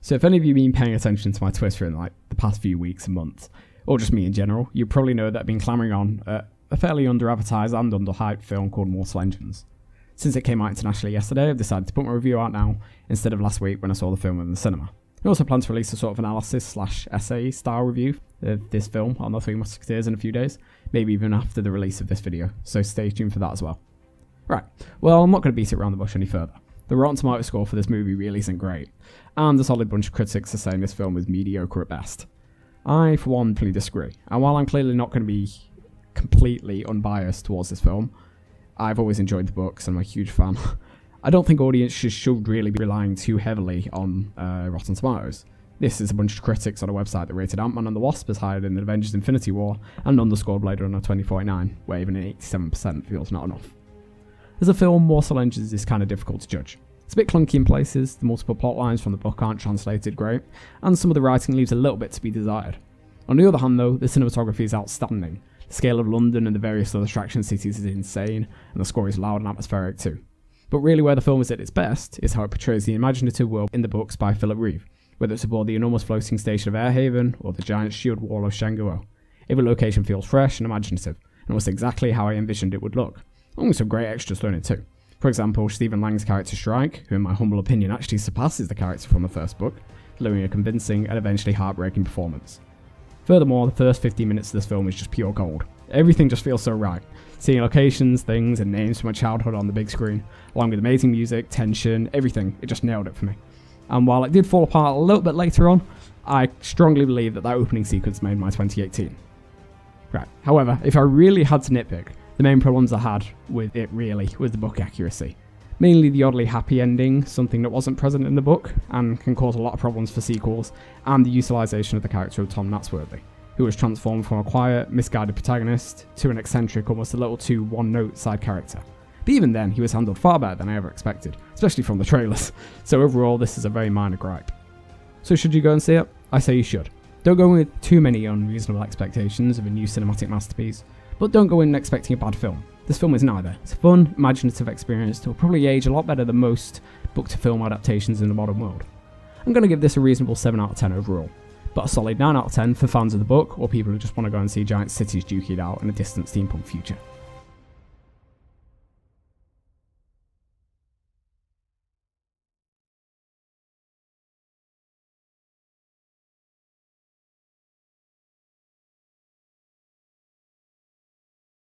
So if any of you have been paying attention to my Twitter in like the past few weeks and months, or just me in general, you probably know that I've been clamouring on a fairly under-advertised and under-hyped film called Mortal Engines. Since it came out internationally yesterday, I've decided to put my review out now instead of last week when I saw the film in the cinema. I also plan to release a sort of analysis/essay style review of this film on the Three Musketeers in a few days, maybe even after the release of this video, so stay tuned for that as well. Right, well, I'm not going to beat it around the bush any further. The Rotten Tomatoes score for this movie really isn't great, and a solid bunch of critics are saying this film is mediocre at best. I, for one, fully disagree, and while I'm clearly not going to be completely unbiased towards this film, I've always enjoyed the books and I'm a huge fan. I don't think audiences should really be relying too heavily on Rotten Tomatoes. This is a bunch of critics on a website that rated Ant-Man and the Wasp as higher than Avengers Infinity War and underscored Blade Runner 2049, where even an 87% feels not enough. As a film, Mortal Engines is kind of difficult to judge. It's a bit clunky in places, the multiple plot lines from the book aren't translated great, and some of the writing leaves a little bit to be desired. On the other hand though, the cinematography is outstanding. The scale of London and the various other attraction cities is insane, and the score is loud and atmospheric too. But really where the film is at its best is how it portrays the imaginative world in the books by Philip Reeve, whether it's aboard the enormous floating station of Airhaven or the giant shield wall of Shangguo. Every location feels fresh and imaginative, and was exactly how I envisioned it would look. And with some great extras thrown in too. For example, Stephen Lang's character Shrike, who in my humble opinion actually surpasses the character from the first book, delivering a convincing and eventually heartbreaking performance. Furthermore, the first 15 minutes of this film is just pure gold. Everything just feels so right. Seeing locations, things, and names from my childhood on the big screen, along with amazing music, tension, everything, it just nailed it for me. And while it did fall apart a little bit later on, I strongly believe that opening sequence made my 2018. Right, however, if I really had to nitpick, the main problems I had with it really was the book accuracy. Mainly the oddly happy ending, something that wasn't present in the book, and can cause a lot of problems for sequels, and the utilisation of the character of Tom Natsworthy, who was transformed from a quiet, misguided protagonist to an eccentric, almost a little too one-note side character. But even then, he was handled far better than I ever expected, especially from the trailers, so overall this is a very minor gripe. So should you go and see it? I say you should. Don't go in with too many unreasonable expectations of a new cinematic masterpiece, but don't go in expecting a bad film. This film is neither. It's a fun, imaginative experience that will probably age a lot better than most book-to-film adaptations in the modern world. I'm going to give this a reasonable 7 out of 10 overall, but a solid 9 out of 10 for fans of the book or people who just want to go and see giant cities duking it out in a distant steampunk future.